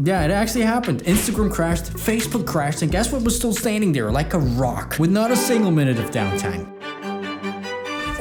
Yeah, it actually happened. Instagram crashed, Facebook crashed, and guess what was still standing there like a rock with not a single minute of downtime.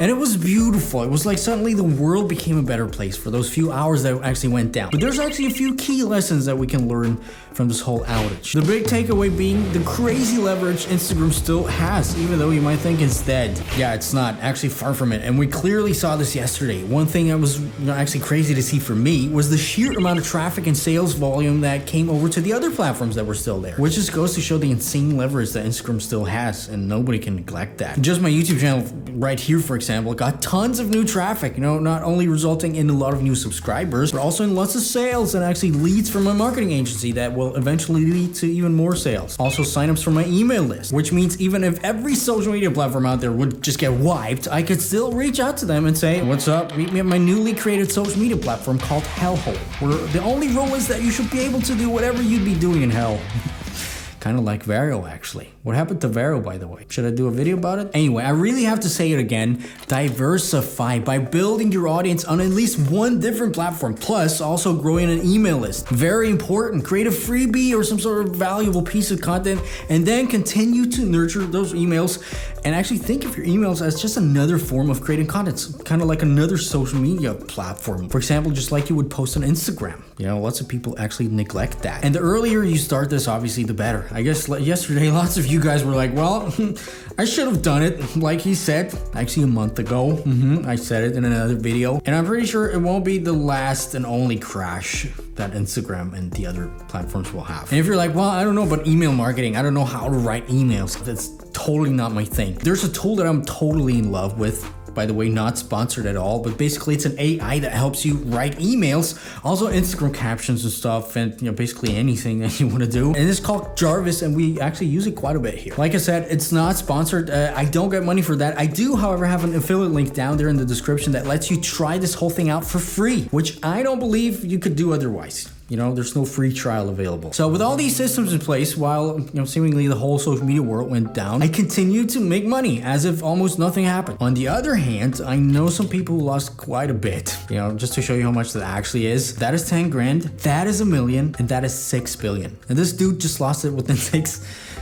And it was beautiful. It was like suddenly the world became a better place for those few hours that actually went down. But there's actually a few key lessons that we can learn from this whole outage. The big takeaway being the crazy leverage Instagram still has, even though you might think it's dead. Yeah, it's not. Actually, far from it. And we clearly saw this yesterday. One thing that was actually crazy to see for me was the sheer amount of traffic and sales volume that came over to the other platforms that were still there. Which just goes to show the insane leverage that Instagram still has, and nobody can neglect that. Just my YouTube channel right here, for example, got tons of new traffic, not only resulting in a lot of new subscribers, but also in lots of sales and actually leads from my marketing agency that will eventually lead to even more sales. Also signups for my email list, which means even if every social media platform out there would just get wiped, I could still reach out to them and say, what's up, meet me at my newly created social media platform called Hellhole, where the only rule is that you should be able to do whatever you'd be doing in hell. Kind of like Vero, actually. What happened to Vero, by the way? Should I do a video about it? Anyway, I really have to say it again. Diversify by building your audience on at least one different platform, plus also growing an email list. Very important. Create a freebie or some sort of valuable piece of content, and then continue to nurture those emails and actually think of your emails as just another form of creating content. It's kind of like another social media platform. For example, just like you would post on Instagram. Lots of people actually neglect that. And the earlier you start this, obviously, the better. I guess yesterday, lots of you guys were like, well, I should have done it, like he said, actually a month ago. I said it in another video. And I'm pretty sure it won't be the last and only crash that Instagram and the other platforms will have. And if you're like, well, I don't know about email marketing, I don't know how to write emails, that's totally not my thing. There's a tool that I'm totally in love with. By the way, not sponsored at all, but basically it's an AI that helps you write emails, also Instagram captions and stuff, and basically anything that you want to do. And it's called Jarvis, and we actually use it quite a bit here. Like I said, it's not sponsored. I don't get money for that. I do, however, have an affiliate link down there in the description that lets you try this whole thing out for free, which I don't believe you could do otherwise. There's no free trial available. So with all these systems in place, while seemingly the whole social media world went down, I continued to make money as if almost nothing happened. On the other hand, I know some people who lost quite a bit. Just to show you how much that actually is. That is 10 grand, that is $1 million, and that is 6 billion. And this dude just lost it within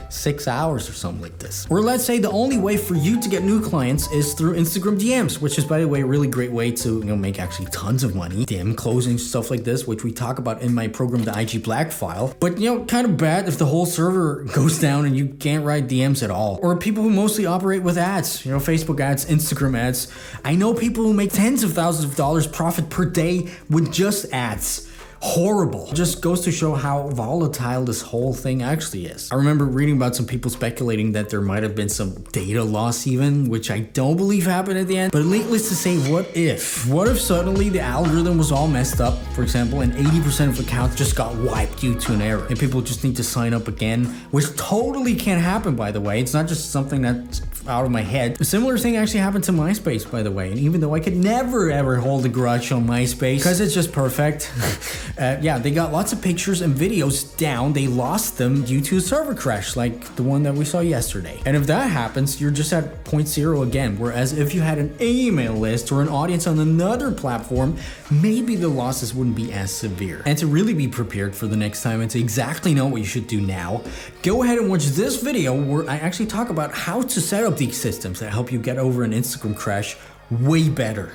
6 hours or something like this. Or let's say the only way for you to get new clients is through Instagram DMs, which is, by the way, a really great way to make actually tons of money. DM closing, stuff like this, which we talk about in my program, the IG Black File. But kind of bad if the whole server goes down and you can't write DMs at all. Or people who mostly operate with ads, Facebook ads, Instagram ads. I know people who make tens of thousands of dollars profit per day with just ads. Horrible. Just goes to show how volatile this whole thing actually is. I remember reading about some people speculating that there might have been some data loss even, which I don't believe happened at the end. But needless to say, what if? What if suddenly the algorithm was all messed up, for example, and 80% of accounts just got wiped due to an error, and people just need to sign up again, which totally can happen, by the way. It's not just something that's out of my head. A similar thing actually happened to MySpace, by the way. And even though I could never ever hold a grudge on MySpace, because it's just perfect, yeah, they got lots of pictures and videos down. They lost them due to a server crash, like the one that we saw yesterday. And if that happens, you're just at 0.0 again. Whereas if you had an email list or an audience on another platform, maybe the losses wouldn't be as severe. And to really be prepared for the next time and to exactly know what you should do now, go ahead and watch this video where I actually talk about how to set up these systems that help you get over an Instagram crash way better.